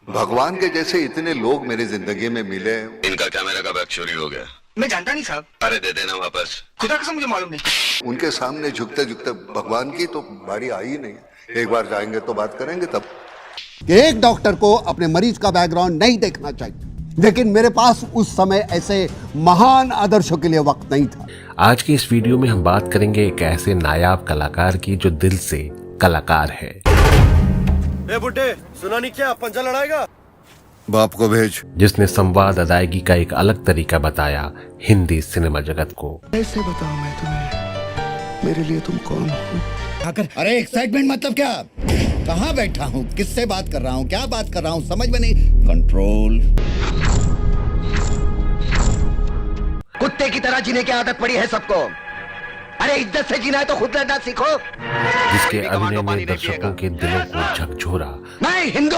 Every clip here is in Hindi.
भगवान के जैसे इतने लोग मेरी जिंदगी में मिले। इनका कैमरा का बैग चोरी हो गया। मैं जानता नहीं साहब। अरे दे देना वापस। खुदा कसम मुझे मालूम नहीं। उनके सामने झुकते झुकते भगवान की तो बारी आई ही नहीं। एक बार जाएंगे तो बात करेंगे तब। एक डॉक्टर को अपने मरीज का बैकग्राउंड नहीं देखना चाहिए, लेकिन मेरे पास उस समय ऐसे महान आदर्शों के लिए वक्त नहीं था। आज की इस वीडियो में हम बात करेंगे एक ऐसे नायाब कलाकार की जो दिल से कलाकार है। ए बुड्ढे, सुना नहीं क्या पंजा लड़ाएगा? बाप को भेज। जिसने संवाद अदायगी का एक अलग तरीका बताया हिंदी सिनेमा जगत को। कैसे बताऊं मैं तुम्हें, मेरे लिए तुम कौन हो? अरे एक्साइटमेंट मतलब क्या? कहाँ बैठा हूँ, किससे बात कर रहा हूँ, क्या बात कर रहा हूँ, समझ में नहीं। कंट्रोल। कुत्ते की तरह जीने की आदत पड़ी है सबको। अरे इज्जत से जीना है तो खुद रहना सीखो। जिसके अभिनय ने दर्शकों के दिलों को झकझोरा। मैं हिंदू,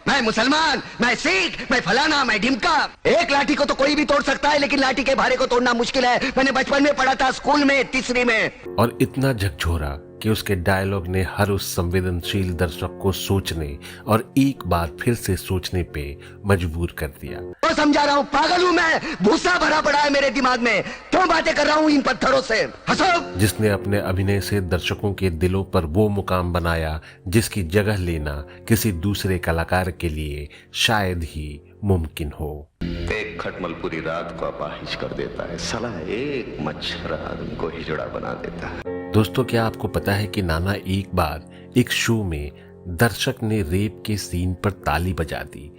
मैं मुसलमान, मैं सिख, मैं फलाना, मैं ढिमका। एक लाठी को तो कोई भी तोड़ सकता है, लेकिन लाठी के भारे को तोड़ना मुश्किल है। मैंने बचपन में पढ़ा था, स्कूल में, तीसरी में। और इतना झकझोरा कि उसके डायलॉग ने हर उस संवेदनशील दर्शक को सोचने और एक बार फिर से सोचने पे मजबूर कर दिया। तो समझा रहा हूँ, पागल हूँ मैं, भूसा भरा पड़ा है मेरे दिमाग में। क्यों बातें कर रहा हूँ इन पत्थरों से? हंसो। जिसने अपने अभिनय से दर्शकों के दिलों पर वो मुकाम बनाया जिसकी जगह लेना किसी दूसरे कलाकार के लिए शायद ही मुमकिन हो। एक खटमल पूरी रात को अपाहिज कर देता है, साला एक मच्छर आदमी को हिजड़ा बना देता है। दोस्तों, क्या आपको पता है कि नाना एक बार एक शो में दर्शक ने रेप के सीन पर ताली बजा दी।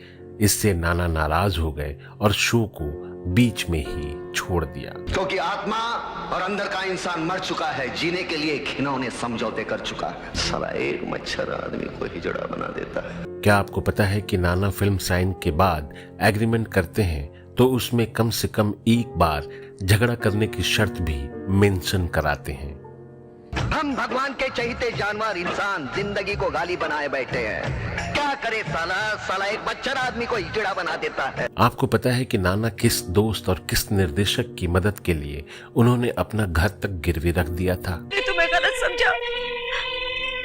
इससे नाना नाराज हो गए और शो को बीच में ही छोड़ दिया। क्योंकि आत्मा और अंदर का इंसान मर चुका है, जीने के लिए घिनौने समझौते कर चुका है। साला एक मच्छर आदमी को हिजड़ा बना देता है। क्या आपको पता है कि नाना फिल्म साइन के बाद एग्रीमेंट करते हैं तो उसमें कम से कम एक बार झगड़ा करने की शर्त भी मेंशन कराते हैं। हम भगवान के चहीते जानवर इंसान जिंदगी को गाली बनाए बैठे हैं। क्या करे साला, साला एक मच्छर आदमी को हिजड़ा बना देता है। आपको पता है कि नाना किस दोस्त और किस निर्देशक की मदद के लिए उन्होंने अपना घर तक गिरवी रख दिया था? तुम्हें गलत समझा,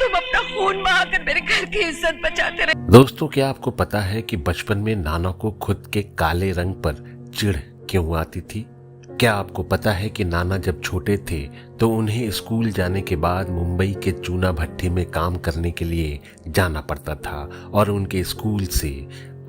तुम अपना खून बहाकर मेरे घर की इज्जत बचाते रहे। दोस्तों, क्या आपको पता है कि बचपन में नाना को खुद के काले रंग पर चिढ़ क्यों आती थी? क्या आपको पता है कि नाना जब छोटे थे तो उन्हें स्कूल जाने के बाद मुंबई के चूना भट्टी में काम करने के लिए जाना पड़ता था और उनके स्कूल से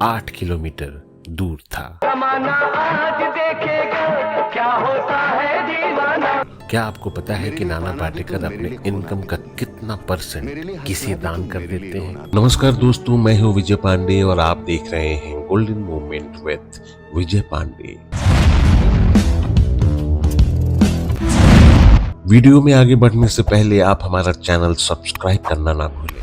8 किलोमीटर दूर था। आज देखेगा क्या होता है दीवाना। क्या आपको पता है कि नाना पाटेकर अपने इनकम का कितना % किसी दान कर देते हैं? नमस्कार दोस्तों, मैं हूं विजय पांडे और आप देख रहे हैं golden moment with Vijay Pandey. Video में आगे बढ़ने से पहले आप हमारा चैनल सब्सक्राइब करना ना भूलें।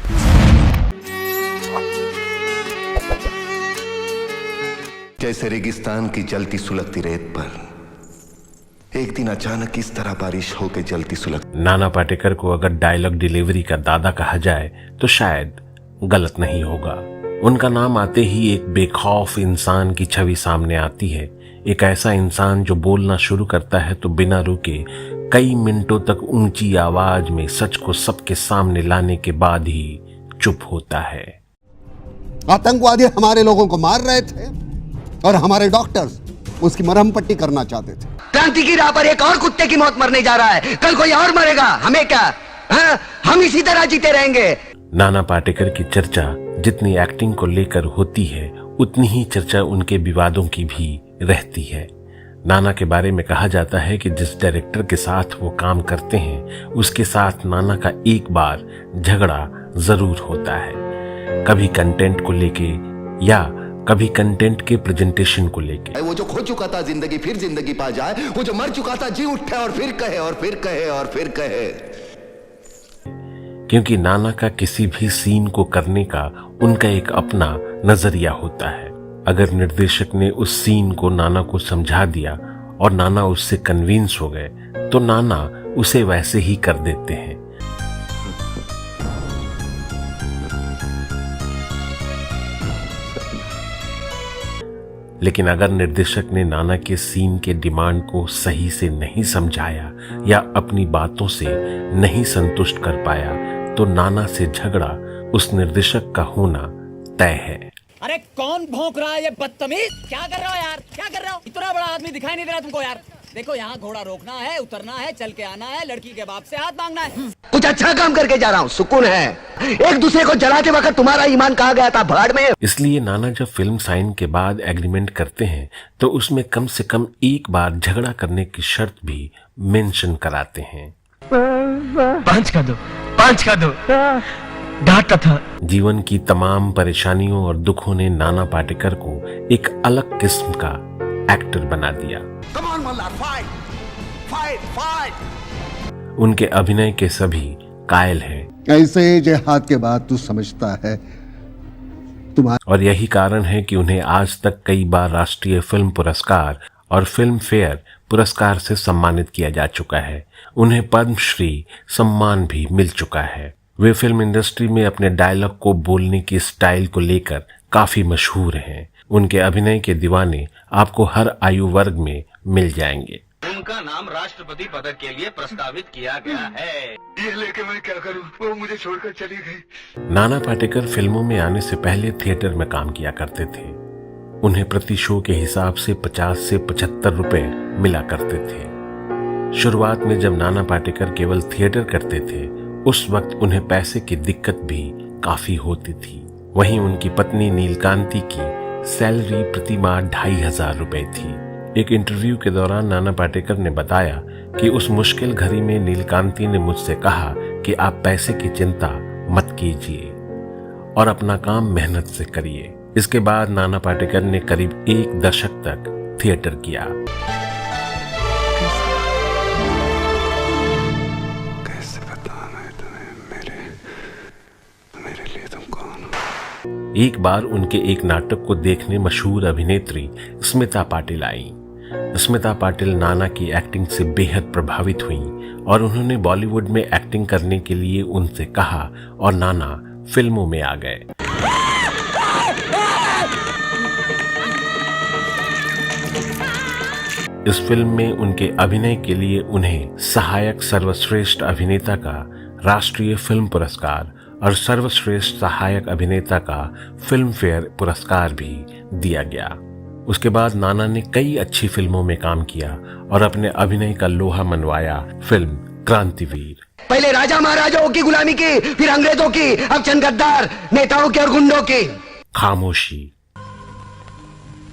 जैसे रेगिस्तान की जलती सुलगती रेत पर एक दिन अचानक इस तरह बारिश होकर जलती सुलग। नाना पाटेकर को अगर डायलॉग डिलीवरी का दादा कहा जाए तो शायद गलत नहीं होगा। उनका नाम आते ही एक बेखौफ इंसान की छवि सामने आती है। एक ऐसा इंसान जो बोलना शुरू करता है तो बिना रुके कई मिनटों तक ऊंची आवाज में सच को सबके सामने लाने के बाद ही चुप होता है। आतंकवादी हमारे लोगों को मार रहे थे और हमारे डॉक्टर्स उसकी मरहम पट्टी करना चाहते थे। क्रांति की राह पर एक और कुत्ते की मौत मरने जा रहा है, कल कोई और मरेगा, हमें क्या? हम इसी तरह जीते रहेंगे। नाना पाटेकर की चर्चा जितनी एक्टिंग को लेकर होती है उतनी ही चर्चा उनके विवादों की भी रहती है। नाना के बारे में कहा जाता है कि जिस डायरेक्टर के साथ वो काम करते हैं उसके साथ नाना का एक बार झगड़ा जरूर होता है, कभी कंटेंट को लेके या कभी कंटेंट के प्रेजेंटेशन को लेके। वो जो खो चुका था जिंदगी फिर जिंदगी पा जाए, वो जो मर चुका था जी उठे और फिर कहे और फिर कहे और फिर कहे। क्योंकि नाना का किसी भी सीन को करने का उनका एक अपना नजरिया होता है। अगर निर्देशक ने उस सीन को नाना को समझा दिया और नाना उससे कन्विंस हो गए तो नाना उसे वैसे ही कर देते हैं। लेकिन अगर निर्देशक ने नाना के सीन के डिमांड को सही से नहीं समझाया या अपनी बातों से नहीं संतुष्ट कर पाया तो नाना से झगड़ा उस निर्देशक का होना तय है। अरे कौन भौंक रहा है ये बदतमीज? क्या कर रहे हो यार, क्या कर रहे हो? इतना बड़ा आदमी दिखाई नहीं दे रहा तुमको यार? देखो यहाँ घोड़ा रोकना है, उतरना है, चल के आना है, लड़की के बाप से हाथ मांगना है। कुछ अच्छा काम करके जा रहा हूँ, सुकून है। एक दूसरे को जलाते वक्त तुम्हारा ईमान कहाँ गया था? भाड़ में। इसलिए नाना जब फिल्म साइन के बाद एग्रीमेंट करते हैं तो उसमें कम से कम एक बार झगड़ा करने की शर्त भी मेंशन कराते हैं। 5 का दो, 5 का दो, डांटता था। जीवन की तमाम परेशानियों और दुखों ने नाना पाटेकर को एक अलग किस्म का एक्टर बना दिया। उनके अभिनय के सभी कायल हैं। ऐसे जिहाद के बाद तू समझता है तुम्हारा, और यही कारण है कि उन्हें आज तक कई बार राष्ट्रीय फिल्म पुरस्कार और फिल्म फेयर पुरस्कार से सम्मानित किया जा चुका है। उन्हें पद्मश्री सम्मान भी मिल चुका है। वे फिल्म इंडस्ट्री में अपने डायलॉग को बोलने की स्टाइल को लेकर काफी मशहूर हैं। उनके अभिनय के दीवाने आपको हर आयु वर्ग में मिल जाएंगे। उनका नाम राष्ट्रपति पदक के लिए प्रस्तावित किया गया है। ये लेके मैं क्या करूं? वो मुझे छोड़कर चली गई। नाना पाटेकर फिल्मों में आने से पहले थिएटर में काम किया करते थे। उन्हें प्रति शो के हिसाब से 50 से 75 रुपए मिला करते थे। शुरुआत में जब नाना पाटेकर केवल थिएटर करते थे उस वक्त उन्हें पैसे की दिक्कत भी काफी होती थी। वहीं उनकी पत्नी नीलकांति की सैलरी प्रति माह 2500 रुपए थी। एक इंटरव्यू के दौरान नाना पाटेकर ने बताया कि उस मुश्किल घड़ी में नीलकांति ने मुझसे कहा कि आप पैसे की चिंता मत कीजिए और अपना काम मेहनत से करिए। इसके बाद नाना पाटेकर ने करीब 1 दशक तक थिएटर किया। कैसे बताना है तुम्हें मेरे लिए तुम कौन हो? एक बार उनके एक नाटक को देखने मशहूर अभिनेत्री स्मिता पाटिल आई। स्मिता पाटिल नाना की एक्टिंग से बेहद प्रभावित हुई और उन्होंने बॉलीवुड में एक्टिंग करने के लिए उनसे कहा और नाना फिल्मों में आ गए। इस फिल्म में उनके अभिनय के लिए उन्हें सहायक सर्वश्रेष्ठ अभिनेता का राष्ट्रीय फिल्म पुरस्कार और सर्वश्रेष्ठ सहायक अभिनेता का फिल्म फेयर पुरस्कार भी दिया गया। उसके बाद नाना ने कई अच्छी फिल्मों में काम किया और अपने अभिनय का लोहा मनवाया फिल्म क्रांतिवीर। पहले राजा महाराजाओं की गुलामी की, फिर अंग्रेजों की, अब चंद गद्दार नेताओं की और गुंडों की। खामोशी।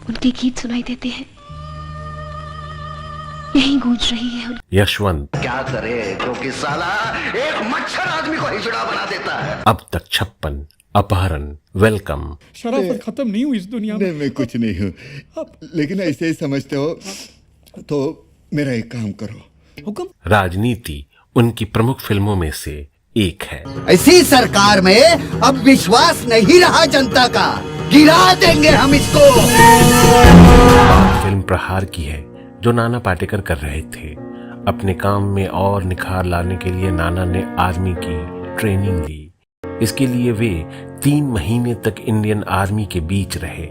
उनके गीत सुनाई देते हैं, यही गूंज रही है। यशवंत। क्या करे क्योंकि साला एक मच्छर आदमी को हिजड़ा बना देता है। अब तक 56। अपहरण। वेलकम। शराफत खत्म नहीं हुई इस दुनिया में। मैं कुछ नहीं हूँ, लेकिन ऐसे ही समझते हो तो मेरा एक काम करो। हुक्म। राजनीति उनकी प्रमुख फिल्मों में से एक है। ऐसी सरकार में अब विश्वास नहीं रहा जनता का, गिरा देंगे हम इसको। फिल्म प्रहार की है जो नाना पाटेकर कर रहे थे। अपने काम में और निखार लाने के लिए नाना ने आर्मी की ट्रेनिंग ली। इसके लिए वे 3 महीने तक इंडियन आर्मी के बीच रहे।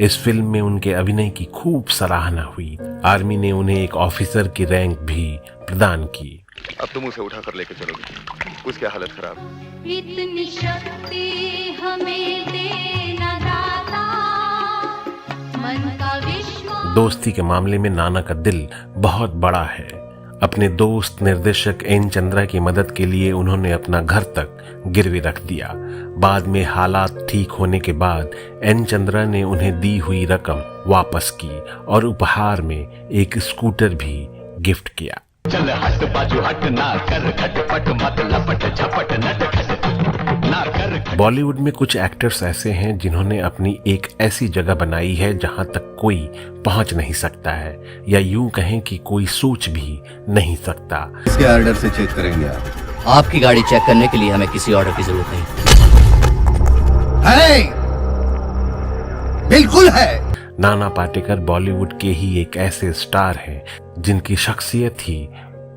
इस फिल्म में उनके अभिनय की खूब सराहना हुई। आर्मी ने उन्हें एक ऑफिसर की रैंक भी प्रदान की। अब तुम उसे उठाकर लेके चलोगे, उसकी हालत खराब। इतनी शक्ति हमें देना दाता, मन का विश्वास। दोस्ती के मामले में नाना का दिल बहुत बड़ा है। अपने दोस्त निर्देशक एन चंद्रा की मदद के लिए उन्होंने अपना घर तक गिरवी रख दिया। बाद में हालात ठीक होने के बाद एन चंद्रा ने उन्हें दी हुई रकम वापस की और उपहार में एक स्कूटर भी गिफ्ट किया। चल हट बाजू हट ना कर खटपट मत लपट झपट नट खट ना कर। बॉलीवुड में कुछ एक्टर्स ऐसे हैं जिन्होंने अपनी एक ऐसी जगह बनाई है जहां तक कोई पहुंच नहीं सकता है, या यूं कहें कि कोई सोच भी नहीं सकता। इसके ऑर्डर से चेक करेंगे आप। आपकी गाड़ी चेक करने के लिए हमें किसी ऑर्डर की जरूरत नहीं है। बिल्कुल है। नाना पाटेकर बॉलीवुड के ही एक ऐसे स्टार हैं जिनकी शख्सियत ही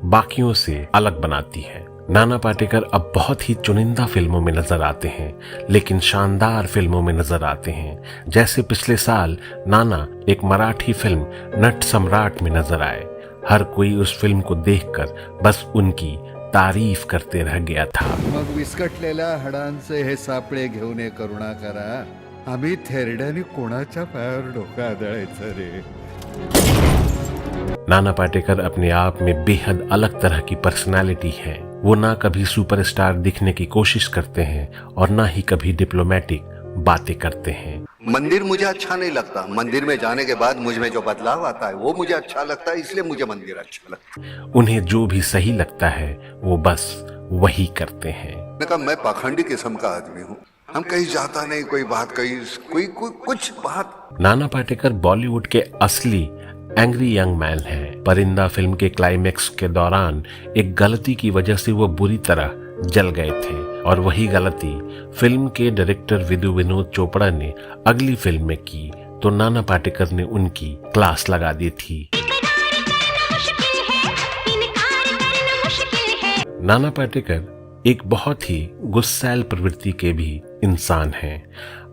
बाकियों से अलग बनाती है। नाना पाटेकर अब बहुत ही चुनिंदा फिल्मों में नजर आते हैं, लेकिन शानदार फिल्मों में नजर आते हैं। जैसे पिछले साल नाना एक मराठी फिल्म नट सम्राट में नजर आए। हर कोई उस फिल्म को देखकर बस उनकी तारीफ करते रह गया था। मग विस्कटलेल्या हाडांचे हे सापळे घेऊन ये करुणा करा, आम्ही थेरड्याने कोणाच्या पायावर डोकं आदळायचं रे. नाना पाटेकर अपने आप में बेहद अलग तरह की पर्सनालिटी है। वो ना कभी सुपरस्टार दिखने की कोशिश करते हैं और ना ही कभी डिप्लोमेटिक बातें करते हैं। मंदिर मुझे अच्छा नहीं लगता, मंदिर में जाने के बाद मुझ में जो बदलाव आता है वो मुझे अच्छा लगता है, इसलिए मुझे मंदिर अच्छा लगता है। उन्हें जो भी सही लगता है वो बस वही करते हैं। मैंने कहा मैं पाखंडी किस्म का आदमी हूँ, हम कहीं जाता नहीं, कोई बात कोई कुछ बात। नाना पाटेकर बॉलीवुड के असली एंग्री यंग मैन है। परिंदा फिल्म के क्लाइमेक्स के दौरान एक गलती की वजह से वो बुरी तरह जल गए थे और वही गलती फिल्म के डायरेक्टर विदु विनोद चोपड़ा ने अगली फिल्म में की तो नाना पाटेकर ने उनकी क्लास लगा दी थी। नाना पाटेकर एक बहुत ही गुस्सैल प्रवृत्ति के भी इंसान हैं।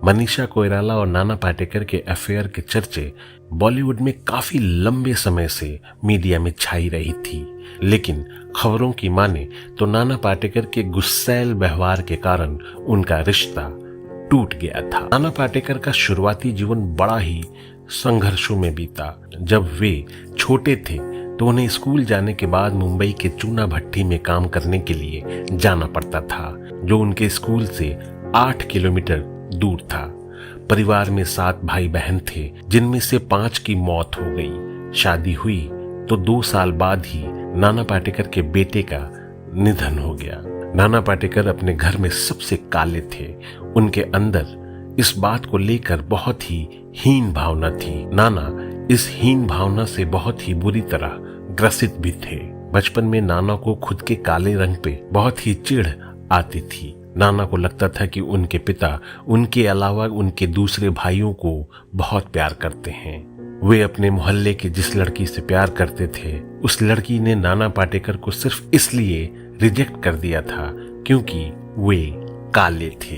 मनीषा कोइराला और नाना पाटेकर के अफेयर के चर्चे बॉलीवुड में काफी लंबे समय से मीडिया में छाई रही थी, लेकिन खबरों की माने तो नाना पाटेकर के गुस्सैल व्यवहार के कारण उनका रिश्ता टूट गया था। नाना पाटेकर का शुरुआती जीवन बड़ा ही संघर्षों में बीता। जब वे छोटे थे तो उन्हें स्कूल जाने के बाद मुंबई के चूना भट्टी में काम करने के लिए जाना पड़ता था, जो उनके स्कूल से 8 किलोमीटर दूर था। परिवार में 7 भाई बहन थे, जिनमें से 5 की मौत हो गई। शादी हुई तो 2 साल बाद ही नाना पाटेकर के बेटे का निधन हो गया। नाना पाटेकर अपने घर में सबसे काले थे। उनके अंदर इस बात को लेकर बहुत ही हीन भावना थी। नाना इस हीन भावना से बहुत ही बुरी तरह ग्रसित भी थे। बचपन में नाना को खुद के काले रंग पे बहुत ही चिढ़ आती थी। नाना को लगता था कि उनके पिता उनके अलावा उनके दूसरे भाइयों को बहुत प्यार करते हैं। वे अपने मोहल्ले के जिस लड़की से प्यार करते थे, उस लड़की ने नाना पाटेकर को सिर्फ इसलिए रिजेक्ट कर दिया था क्योंकि वे काले थे।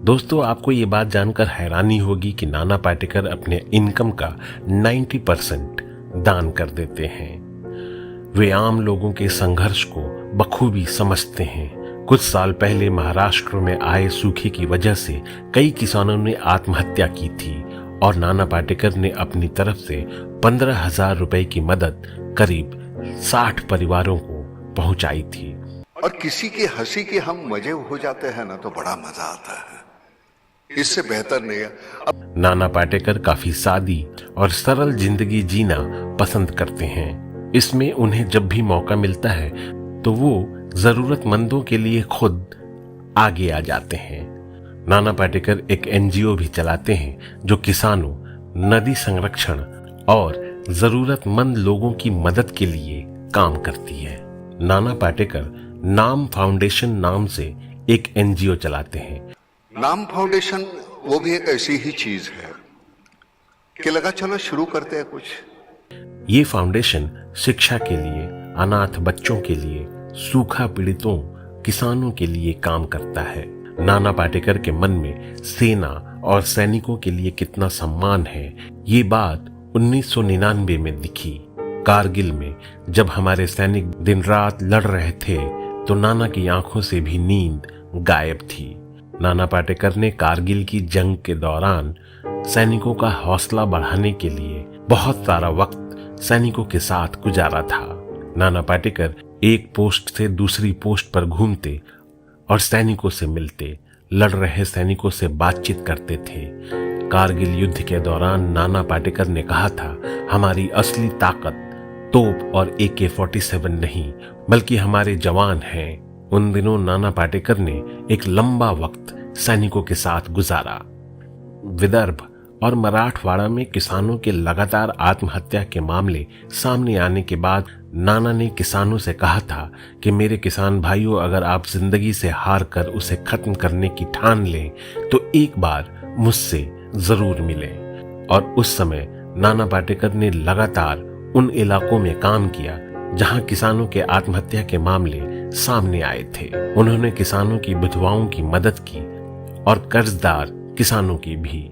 दोस्तों, आपको ये बात जानकर हैरानी होगी कि नाना पाटेकर अपने इनकम का 90% दान कर देते हैं। वे आम लोगों के संघर्ष को बखूबी समझते हैं। कुछ साल पहले महाराष्ट्र में आए सूखे की वजह से कई किसानों ने आत्महत्या की थी और नाना पाटेकर ने अपनी तरफ से 15,000 रुपए की मदद करीब 60 परिवारों को पहुंचाई थी। और किसी की हंसी के हम मजे हो जाते हैं ना तो बड़ा मजा आता है, इससे बेहतर नहीं है। नाना पाटेकर काफी सादी और सरल जिंदगी जीना पसंद करते हैं। इसमें उन्हें जब भी मौका मिलता है तो वो जरूरतमंदों के लिए खुद आगे आ जाते हैं। नाना पाटेकर एक एनजीओ भी चलाते हैं जो किसानों, नदी संरक्षण और जरूरतमंद लोगों की मदद के लिए काम करती है। नाना पाटेकर नाम फाउंडेशन नाम से एक एनजीओ चलाते हैं। नाम फाउंडेशन वो भी एक ऐसी ही चीज है कि लगा चलो शुरू करते हैं कुछ। ये फाउंडेशन शिक्षा के लिए, अनाथ बच्चों के लिए, सूखा पीड़ितों, किसानों के लिए काम करता है। नाना पाटेकर के मन में सेना और सैनिकों के लिए कितना सम्मान है, ये बात 1999 में दिखी। कारगिल में जब हमारे सैनिक दिन रात लड़ रहे थे तो नाना की आंखों से भी नींद गायब थी। नाना पाटेकर ने कारगिल की जंग के दौरान सैनिकों का हौसला बढ़ाने के लिए बहुत सारा वक्त सैनिकों के साथ गुजारा था। नाना पाटेकर एक पोस्ट से दूसरी पोस्ट पर घूमते और सैनिकों से मिलते, लड़ रहे सैनिकों से बातचीत करते थे। कारगिल युद्ध के दौरान नाना पाटेकर ने कहा था, हमारी असली ताकत तोप और AK-47 नहीं बल्कि हमारे जवान हैं। उन दिनों नाना पाटेकर ने एक लंबा वक्त सैनिकों के साथ गुजारा। विदर्भ और मराठवाड़ा में किसानों के लगातार आत्महत्या के मामले सामने आने के बाद नाना ने किसानों से कहा था कि मेरे किसान भाइयों, अगर आप जिंदगी से हार कर उसे खत्म करने की ठान लें तो एक बार मुझसे जरूर मिलें। और उस समय नाना पाटेकर ने लगातार उन इलाकों में काम किया जहां किसानों के आत्महत्या के मामले सामने आए थे। उन्होंने किसानों की विधवाओं की मदद की और कर्जदार किसानों की भी।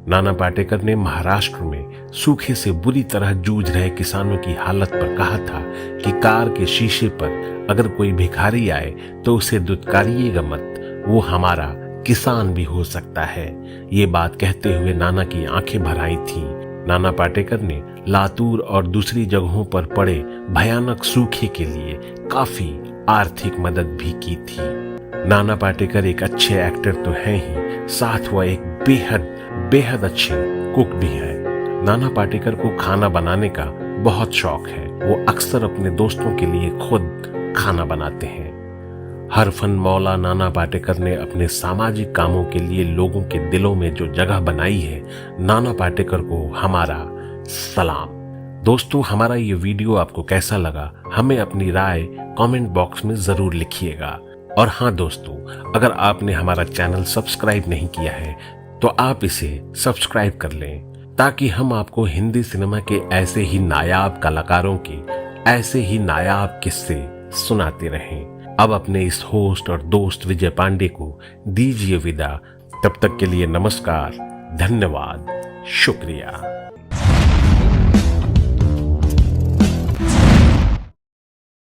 नाना पाटेकर ने महाराष्ट्र में सूखे से बुरी तरह जूझ रहे किसानों की हालत पर कहा था कि कार के शीशे पर अगर कोई भिखारी आए तो उसे दुत्कारिएगा मत, वो हमारा किसान भी हो सकता है। ये बात कहते हुए नाना की आंखें भर आई थीं। नाना पाटेकर ने लातूर और दूसरी जगहों पर पड़े भयानक सूखे के लिए काफी आर्थिक मदद भी की थी। नाना पाटेकर एक अच्छे एक्टर तो हैं ही, साथ वह एक बेहद अच्छे कुक भी है। नाना पाटेकर को खाना बनाने का बहुत शौक है। वो अक्सर अपने दोस्तों के लिए खुद खाना बनाते हैं। हर फन मौला नाना पाटेकर ने अपने सामाजिक कामों के लिए लोगों के दिलों में जो जगह बनाई है, नाना पाटेकर को हमारा सलाम। दोस्तों, हमारा ये वीडियो आपको कैसा लगा, हमें अपनी राय कमेंट बॉक्स में जरूर लिखिएगा। और हाँ दोस्तों, अगर आपने हमारा चैनल सब्सक्राइब नहीं किया है तो आप इसे सब्सक्राइब कर लें, ताकि हम आपको हिंदी सिनेमा के ऐसे ही नायाब कलाकारों के ऐसे ही नायाब किस्से सुनाते रहें। अब अपने इस होस्ट और दोस्त विजय पांडे को दीजिए विदा। तब तक के लिए नमस्कार, धन्यवाद, शुक्रिया।